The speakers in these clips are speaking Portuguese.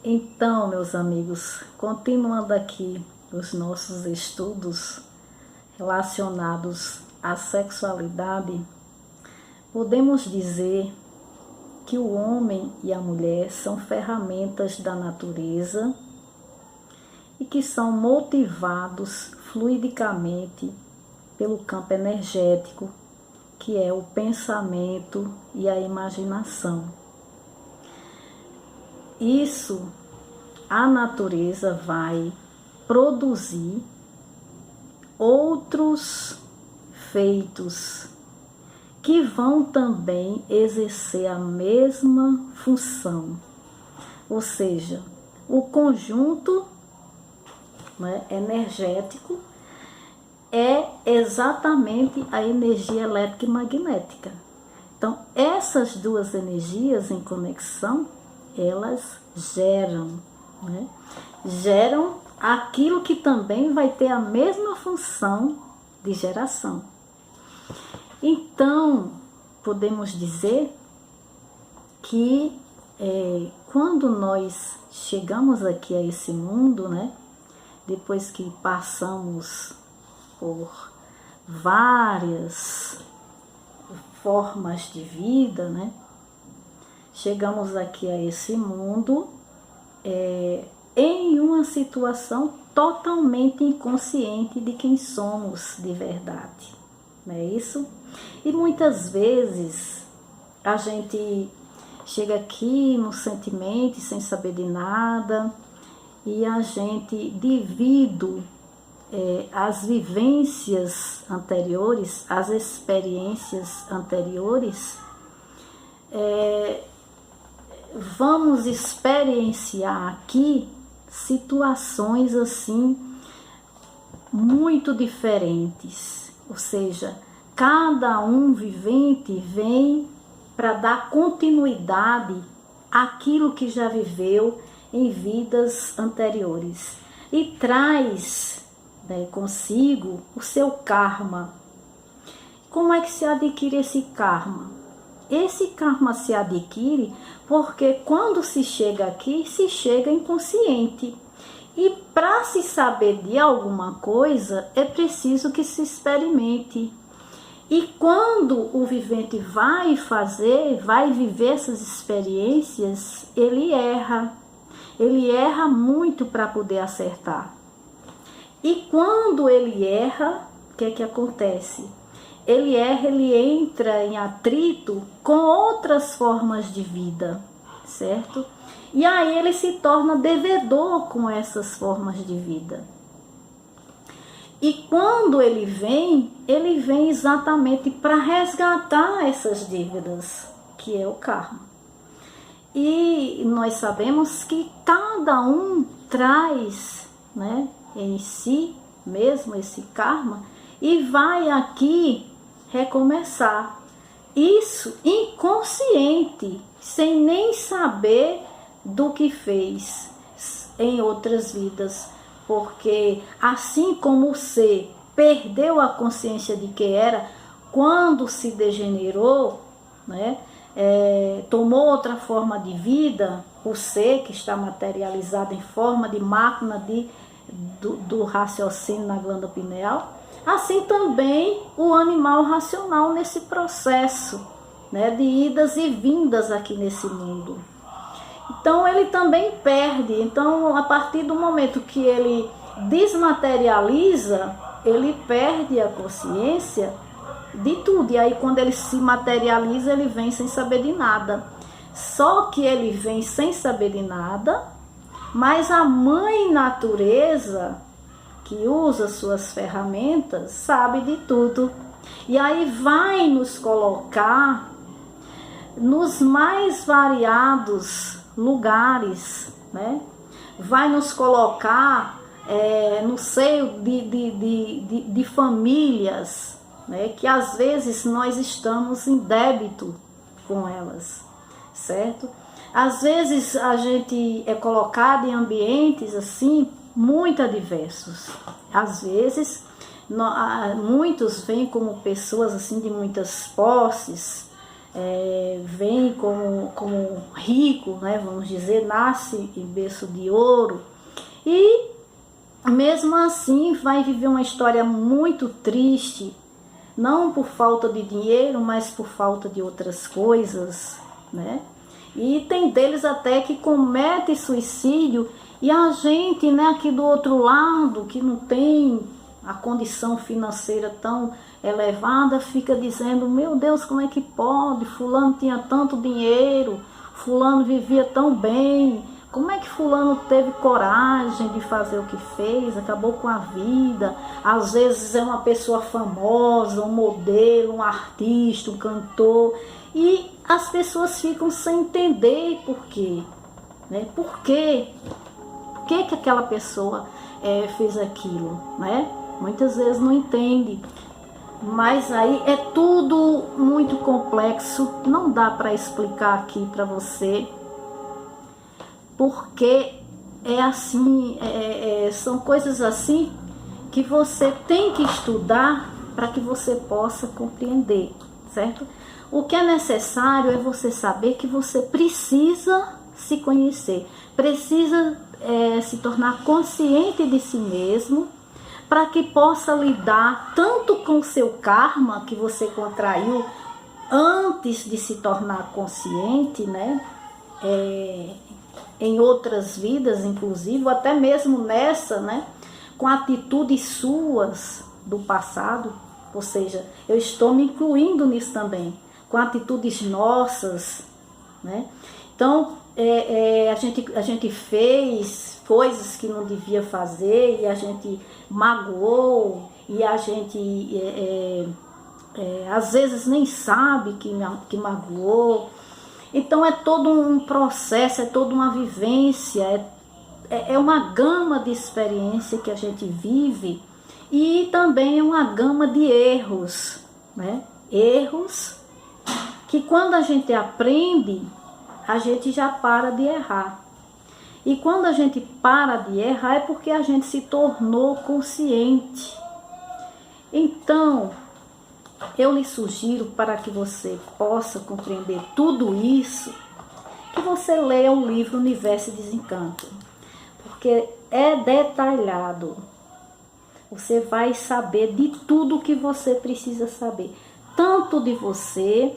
Então, meus amigos, continuando aqui os nossos estudos relacionados à sexualidade, podemos dizer que o homem e a mulher são ferramentas da natureza e que são motivados fluidicamente pelo campo energético, que é o pensamento e a imaginação. Isso, a natureza vai produzir outros feitos que vão também exercer a mesma função. Ou seja, o conjunto, né, energético é exatamente a energia elétrica e magnética. Então, essas duas energias em conexão, elas geram, né? Geram aquilo que também vai ter a mesma função de geração. Então, podemos dizer que quando nós chegamos aqui a esse mundo, né? Depois que passamos por várias formas de vida, né? Chegamos aqui a esse mundo em uma situação totalmente inconsciente de quem somos de verdade, não é isso? E muitas vezes a gente chega aqui no sentimento, sem saber de nada, e a gente, devido às vivências anteriores, às experiências anteriores, vamos experienciar aqui situações assim muito diferentes. Ou seja, cada um vivente vem para dar continuidade àquilo que já viveu em vidas anteriores e traz, né, consigo o seu karma. Como é que se adquire esse karma? Esse karma se adquire porque quando se chega aqui, se chega inconsciente. E para se saber de alguma coisa, é preciso que se experimente. E quando o vivente vai viver essas experiências, ele erra. Ele erra muito para poder acertar. E quando ele erra, o que é que acontece? Ele entra em atrito com outras formas de vida, certo? E aí ele se torna devedor com essas formas de vida. E quando ele vem exatamente para resgatar essas dívidas, que é o karma. E nós sabemos que cada um traz, né, em si mesmo esse karma e vai aqui recomeçar. Isso inconsciente, sem nem saber do que fez em outras vidas. Porque assim como o ser perdeu a consciência de que era, quando se degenerou, né, tomou outra forma de vida, o ser que está materializado em forma de máquina do raciocínio na glândula pineal, assim também o animal racional nesse processo, né, de idas e vindas aqui nesse mundo. Então ele também perde. Então, a partir do momento que ele desmaterializa, ele perde a consciência de tudo. E aí quando ele se materializa, ele vem sem saber de nada. Só que ele vem sem saber de nada, mas a mãe natureza, que usa suas ferramentas, sabe de tudo. E aí vai nos colocar nos mais variados lugares, né? Vai nos colocar no seio de famílias, né? Que às vezes nós estamos em débito com elas, certo? Às vezes a gente é colocado em ambientes assim muito adversos. Às vezes muitos vêm como pessoas assim de muitas posses, vem como rico, né, vamos dizer, nasce em berço de ouro, e mesmo assim vai viver uma história muito triste, não por falta de dinheiro, mas por falta de outras coisas, né? E tem deles até que comete suicídio, e a gente, né, aqui do outro lado, que não tem a condição financeira tão elevada, fica dizendo: meu Deus, como é que pode? Fulano tinha tanto dinheiro, fulano vivia tão bem, como é que fulano teve coragem de fazer o que fez, acabou com a vida? Às vezes é uma pessoa famosa, um modelo, um artista, um cantor, e as pessoas ficam sem entender por quê, né? Por quê? Por que que aquela pessoa fez aquilo, né? Muitas vezes não entende, mas aí é tudo muito complexo, não dá para explicar aqui para você, porque é assim, são coisas assim que você tem que estudar para que você possa compreender, certo? O que é necessário é você saber que você precisa se conhecer, precisa se tornar consciente de si mesmo, para que possa lidar tanto com o seu karma que você contraiu antes de se tornar consciente, né? Em outras vidas, inclusive, ou até mesmo nessa, né? Com atitudes suas do passado, ou seja, eu estou me incluindo nisso também, com atitudes nossas, né? Então, a gente fez coisas que não devia fazer, e a gente magoou, e a gente às vezes nem sabe que magoou. Então é todo um processo, é toda uma vivência, é uma gama de experiência que a gente vive, e também é uma gama de erros, né? Erros que quando a gente aprende, a gente já para de errar. E quando a gente para de errar é porque a gente se tornou consciente. Então, eu lhe sugiro, para que você possa compreender tudo isso, que você leia o livro Universo e Desencanto, porque é detalhado. Você vai saber de tudo que você precisa saber, tanto de você,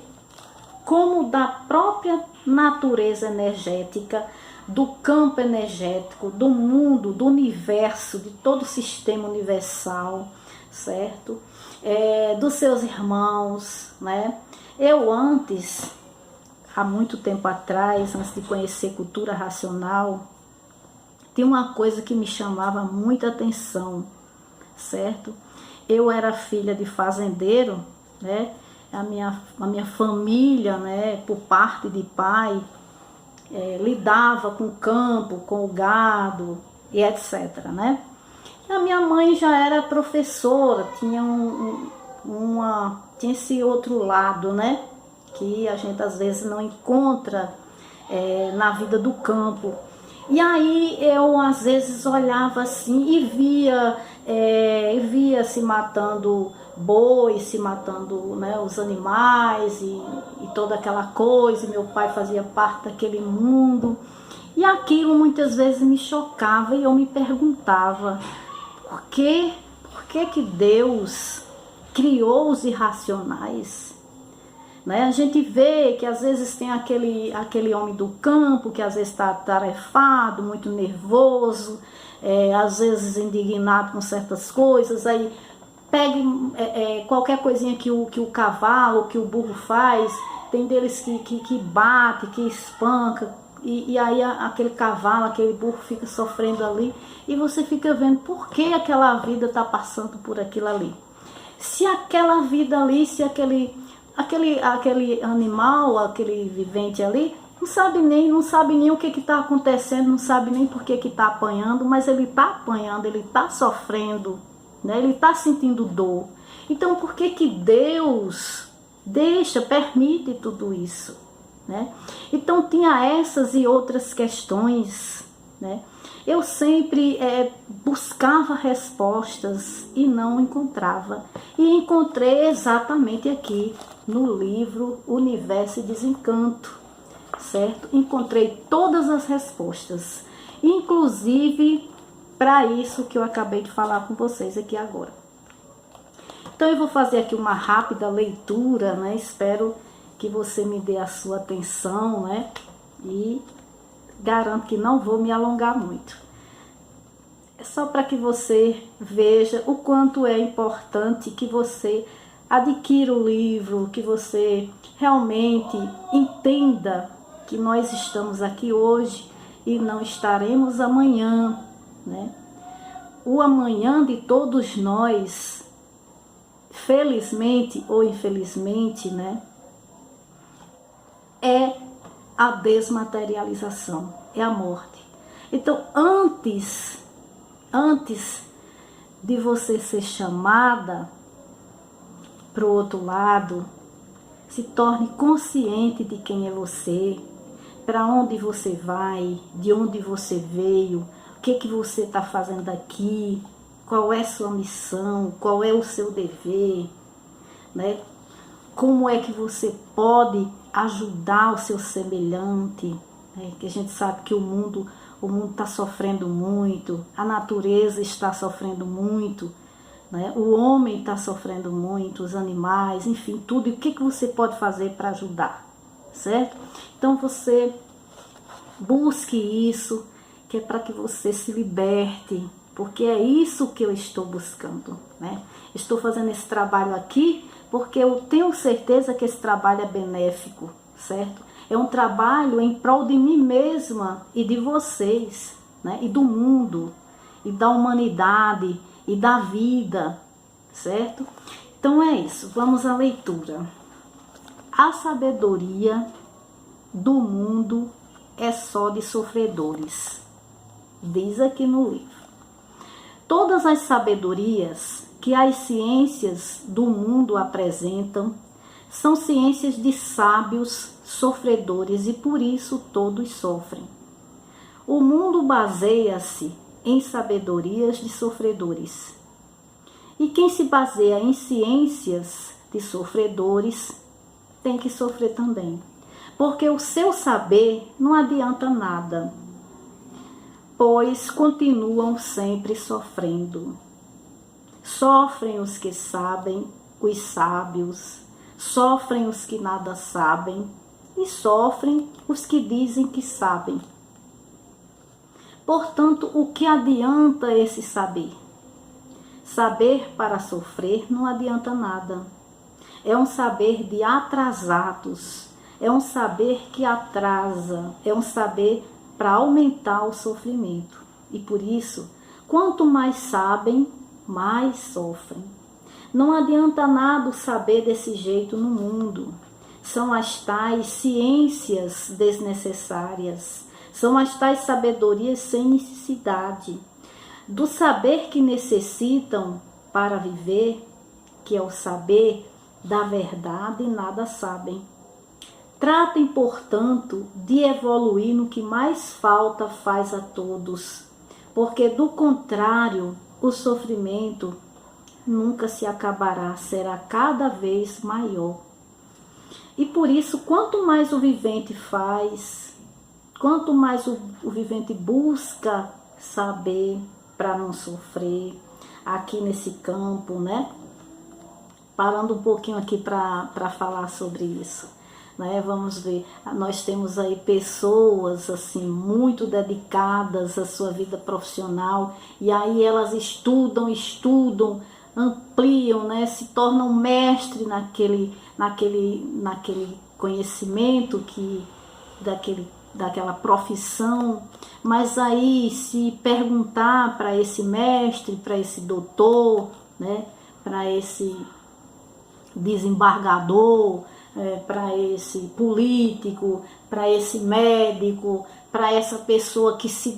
como da própria natureza energética, do campo energético, do mundo, do universo, de todo o sistema universal, certo? Dos seus irmãos, né? Eu antes, há muito tempo atrás, antes de conhecer cultura racional, tinha uma coisa que me chamava muita atenção, certo? Eu era filha de fazendeiro, né? A minha família, né, por parte de pai, lidava com o campo, com o gado e etc, né? A minha mãe já era professora, tinha tinha esse outro lado, né? Que a gente às vezes não encontra na vida do campo. E aí eu às vezes olhava assim e via se matando boi, se matando, né, os animais e toda aquela coisa. E meu pai fazia parte daquele mundo. E aquilo muitas vezes me chocava, e eu me perguntava: por que Deus criou os irracionais? Né? A gente vê que às vezes tem aquele homem do campo que às vezes está atarefado, muito nervoso, às vezes indignado com certas coisas, aí pega qualquer coisinha que o cavalo, que o burro faz, tem deles que bate, que espanca, e aí aquele cavalo, aquele burro fica sofrendo ali, e você fica vendo por que aquela vida está passando por aquilo ali. Se aquela vida ali, se aquele animal, aquele vivente ali, não sabe nem o que está acontecendo, não sabe nem por que está apanhando, mas ele está apanhando, ele está sofrendo, né? Ele está sentindo dor. Então, por que Deus permite tudo isso, né? Então, tinha essas e outras questões, né? Eu sempre buscava respostas e não encontrava. E encontrei exatamente aqui, no livro Universo e Desencanto, certo? Encontrei todas as respostas, inclusive para isso que eu acabei de falar com vocês aqui agora. Então eu vou fazer aqui uma rápida leitura, né? Espero que você me dê a sua atenção, né? E garanto que não vou me alongar muito. É só para que você veja o quanto é importante que você adquira o livro, que você realmente entenda que nós estamos aqui hoje e não estaremos amanhã, né? O amanhã de todos nós, felizmente ou infelizmente, né, é a desmaterialização, é a morte. Então, antes de você ser chamada para o outro lado, se torne consciente de quem é você, para onde você vai, de onde você veio, o que você está fazendo aqui, qual é a sua missão, qual é o seu dever, né? Como é que você pode ajudar o seu semelhante, né? Que a gente sabe que o mundo está sofrendo muito, a natureza está sofrendo muito, né? O homem está sofrendo muito, os animais, enfim, tudo. E o que você pode fazer para ajudar, certo? Então você busque isso, que é para que você se liberte, porque é isso que eu estou buscando, né? Estou fazendo esse trabalho aqui porque eu tenho certeza que esse trabalho é benéfico, certo? É um trabalho em prol de mim mesma e de vocês, né? E do mundo, e da humanidade, e da vida, certo? Então é isso, vamos à leitura. A sabedoria do mundo é só de sofredores, diz aqui no livro. Todas as sabedorias que as ciências do mundo apresentam são ciências de sábios sofredores e por isso todos sofrem. O mundo baseia-se em sabedorias de sofredores. E quem se baseia em ciências de sofredores tem que sofrer também, porque o seu saber não adianta nada, pois continuam sempre sofrendo. Sofrem os que sabem, os sábios, sofrem os que nada sabem e sofrem os que dizem que sabem. Portanto, o que adianta esse saber? Saber para sofrer não adianta nada. É um saber de atrasados, é um saber que atrasa, é um saber para aumentar o sofrimento. E por isso, quanto mais sabem, mais sofrem. Não adianta nada o saber desse jeito no mundo. São as tais ciências desnecessárias, são as tais sabedorias sem necessidade. Do saber que necessitam para viver, que é o saber da verdade, nada sabem. Tratem, portanto, de evoluir no que mais falta faz a todos, porque do contrário, o sofrimento nunca se acabará, será cada vez maior. E por isso, quanto mais o vivente faz, quanto mais o vivente busca saber para não sofrer, aqui nesse campo, né? Parando um pouquinho aqui para falar sobre isso, né? Vamos ver, nós temos aí pessoas assim muito dedicadas à sua vida profissional e aí elas estudam, ampliam, né? Se tornam mestre naquele conhecimento daquela profissão, mas aí se perguntar para esse mestre, para esse doutor, né? Para esse desembargador, para esse político, para esse médico, para essa pessoa que se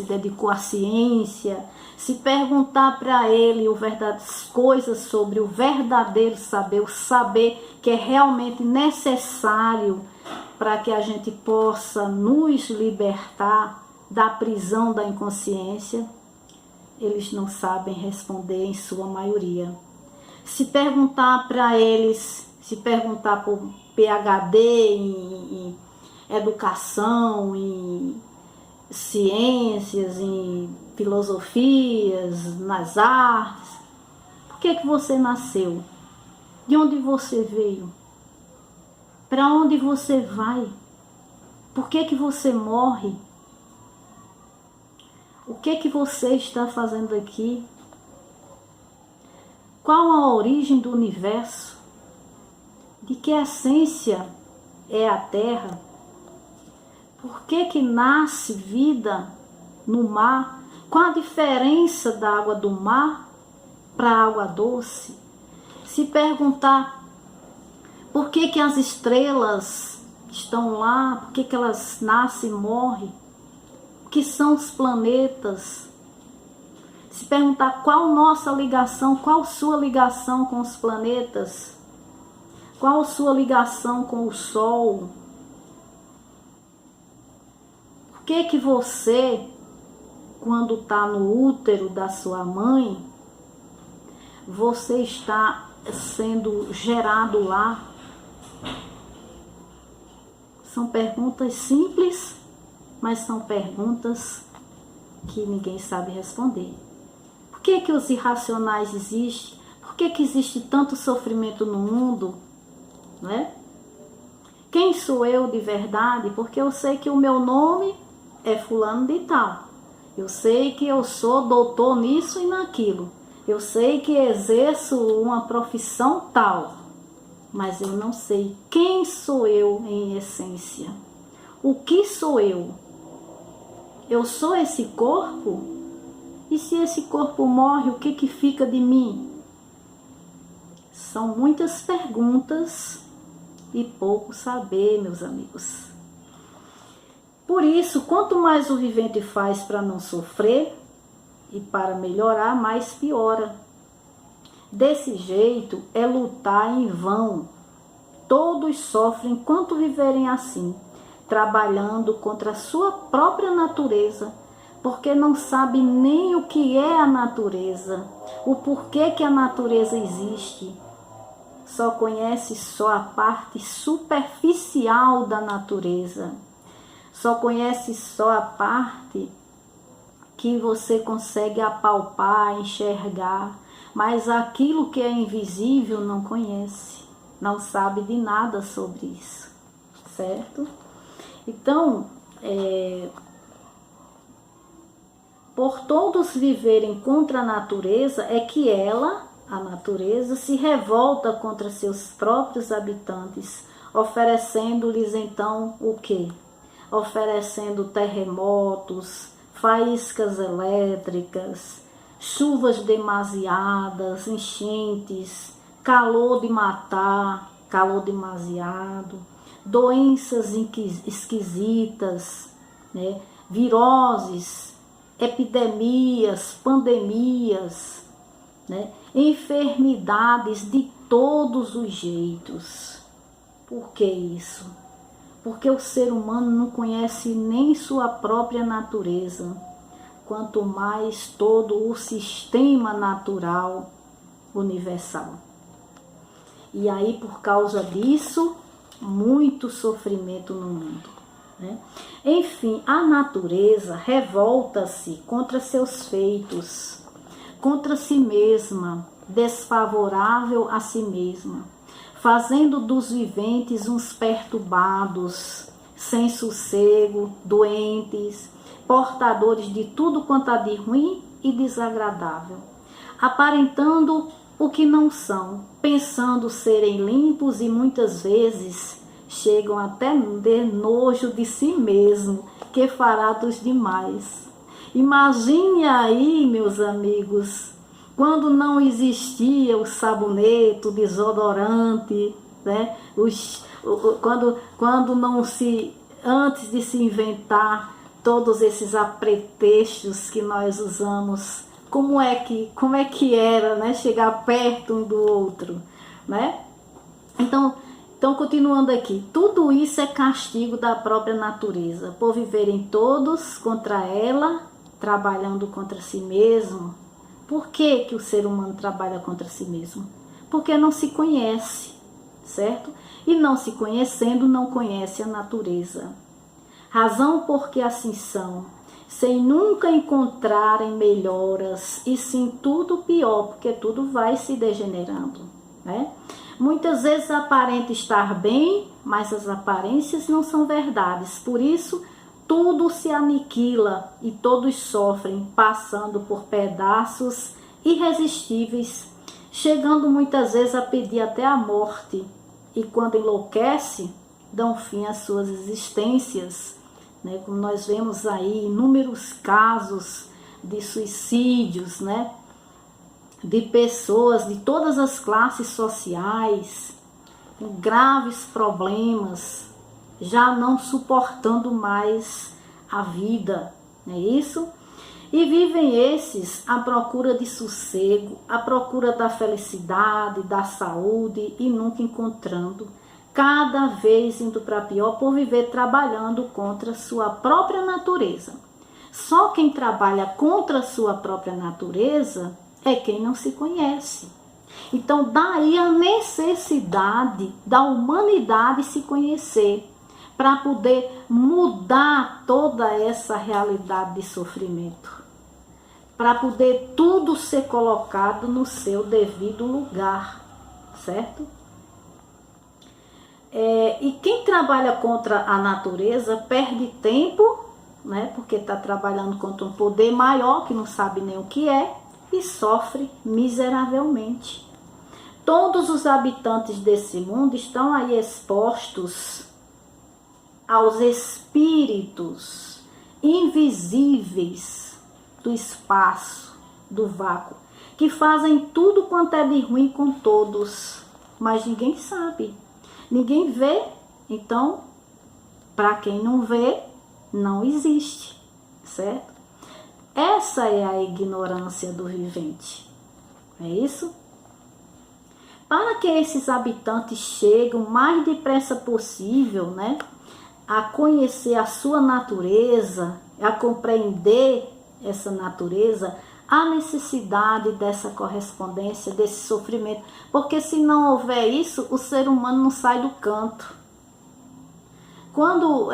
dedicou à ciência, se perguntar para ele as coisas sobre o verdadeiro saber, o saber que é realmente necessário para que a gente possa nos libertar da prisão da inconsciência, eles não sabem responder em sua maioria. Se perguntar para eles Se perguntar por PhD em educação, em ciências, em filosofias, nas artes, por que você nasceu? De onde você veio? Para onde você vai? Por que você morre? O que você está fazendo aqui? Qual a origem do universo? De que essência é a Terra? Por que nasce vida no mar? Qual a diferença da água do mar para a água doce? Se perguntar por que as estrelas estão lá, por que elas nascem e morrem, o que são os planetas? Se perguntar qual nossa ligação, qual sua ligação com os planetas, qual sua ligação com o Sol? Por que você, quando está no útero da sua mãe, você está sendo gerado lá? São perguntas simples, mas são perguntas que ninguém sabe responder. Por que os irracionais existem? Por que existe tanto sofrimento no mundo? Né? Quem sou eu de verdade? Porque eu sei que o meu nome é fulano de tal. Eu sei que eu sou doutor nisso e naquilo. Eu sei que exerço uma profissão tal. Mas eu não sei quem sou eu em essência. O que sou eu? Eu sou esse corpo? E se esse corpo morre, o que fica de mim? São muitas perguntas e pouco saber, meus amigos. Por isso, quanto mais o vivente faz para não sofrer e para melhorar, mais piora. Desse jeito é lutar em vão. Todos sofrem enquanto viverem assim, trabalhando contra a sua própria natureza, porque não sabe nem o que é a natureza, o porquê que a natureza existe. Só conhece a parte superficial da natureza. Só conhece a parte que você consegue apalpar, enxergar, mas aquilo que é invisível não conhece, não sabe de nada sobre isso, certo? Então, por todos viverem contra a natureza, é que a natureza, se revolta contra seus próprios habitantes, oferecendo-lhes então o quê? Oferecendo terremotos, faíscas elétricas, chuvas demasiadas, enchentes, calor de matar, calor demasiado, doenças esquisitas, né? Viroses, epidemias, pandemias, né? Enfermidades de todos os jeitos. Por que isso? Porque o ser humano não conhece nem sua própria natureza, quanto mais todo o sistema natural universal. E aí, por causa disso, muito sofrimento no mundo, né? Enfim, a natureza revolta-se contra seus feitos, contra si mesma, desfavorável a si mesma, fazendo dos viventes uns perturbados, sem sossego, doentes, portadores de tudo quanto há de ruim e desagradável, aparentando o que não são, pensando serem limpos e muitas vezes chegam até ter nojo de si mesmo, que fará dos demais. Imagine aí, meus amigos, quando não existia o sabonete, o desodorante, né? Quando não se, antes de se inventar todos esses apetrechos que nós usamos, como é que era, né? Chegar perto um do outro, né? Então, continuando aqui, tudo isso é castigo da própria natureza, por viverem todos contra ela, trabalhando contra si mesmo. Por que o ser humano trabalha contra si mesmo? Porque não se conhece, certo? E não se conhecendo, não conhece a natureza. Razão porque assim são, sem nunca encontrarem melhoras, e sim tudo pior, porque tudo vai se degenerando, né? Muitas vezes aparenta estar bem, mas as aparências não são verdades. Por isso, tudo se aniquila e todos sofrem, passando por pedaços irresistíveis, chegando muitas vezes a pedir até a morte. E quando enlouquece, dão fim às suas existências, né? Como nós vemos aí inúmeros casos de suicídios, né? De pessoas de todas as classes sociais, com graves problemas, já não suportando mais a vida, não é isso? E vivem esses à procura de sossego, à procura da felicidade, da saúde e nunca encontrando, cada vez indo para pior por viver trabalhando contra sua própria natureza. Só quem trabalha contra sua própria natureza é quem não se conhece. Então, daí a necessidade da humanidade se conhecer, para poder mudar toda essa realidade de sofrimento, para poder tudo ser colocado no seu devido lugar, certo? E quem trabalha contra a natureza perde tempo, né? Porque está trabalhando contra um poder maior que não sabe nem o que é, e sofre miseravelmente. Todos os habitantes desse mundo estão aí expostos aos espíritos invisíveis do espaço, do vácuo, que fazem tudo quanto é de ruim com todos, mas ninguém sabe, ninguém vê. Então, para quem não vê, não existe, certo? Essa é a ignorância do vivente, é isso? Para que esses habitantes cheguem o mais depressa possível, né, a conhecer a sua natureza, a compreender essa natureza, há necessidade dessa correspondência, desse sofrimento, porque se não houver isso, o ser humano não sai do canto. Quando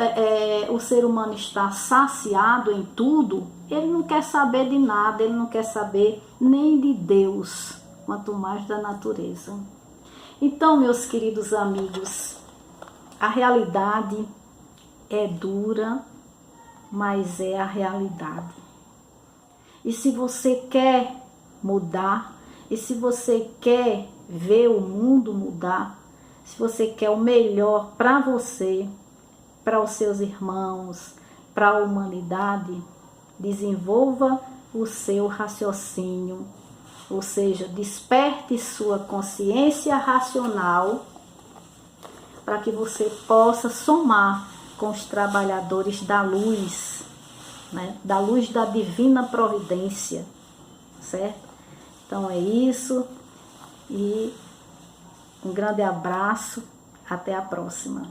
o ser humano está saciado em tudo, ele não quer saber de nada, ele não quer saber nem de Deus, quanto mais da natureza. Então, meus queridos amigos, a realidade é dura, mas é a realidade. E se você quer mudar, e se você quer ver o mundo mudar, se você quer o melhor para você, para os seus irmãos, para a humanidade, desenvolva o seu raciocínio, ou seja, desperte sua consciência racional para que você possa somar com os trabalhadores da luz, né? Da luz da divina providência, certo? Então é isso, e um grande abraço, até a próxima.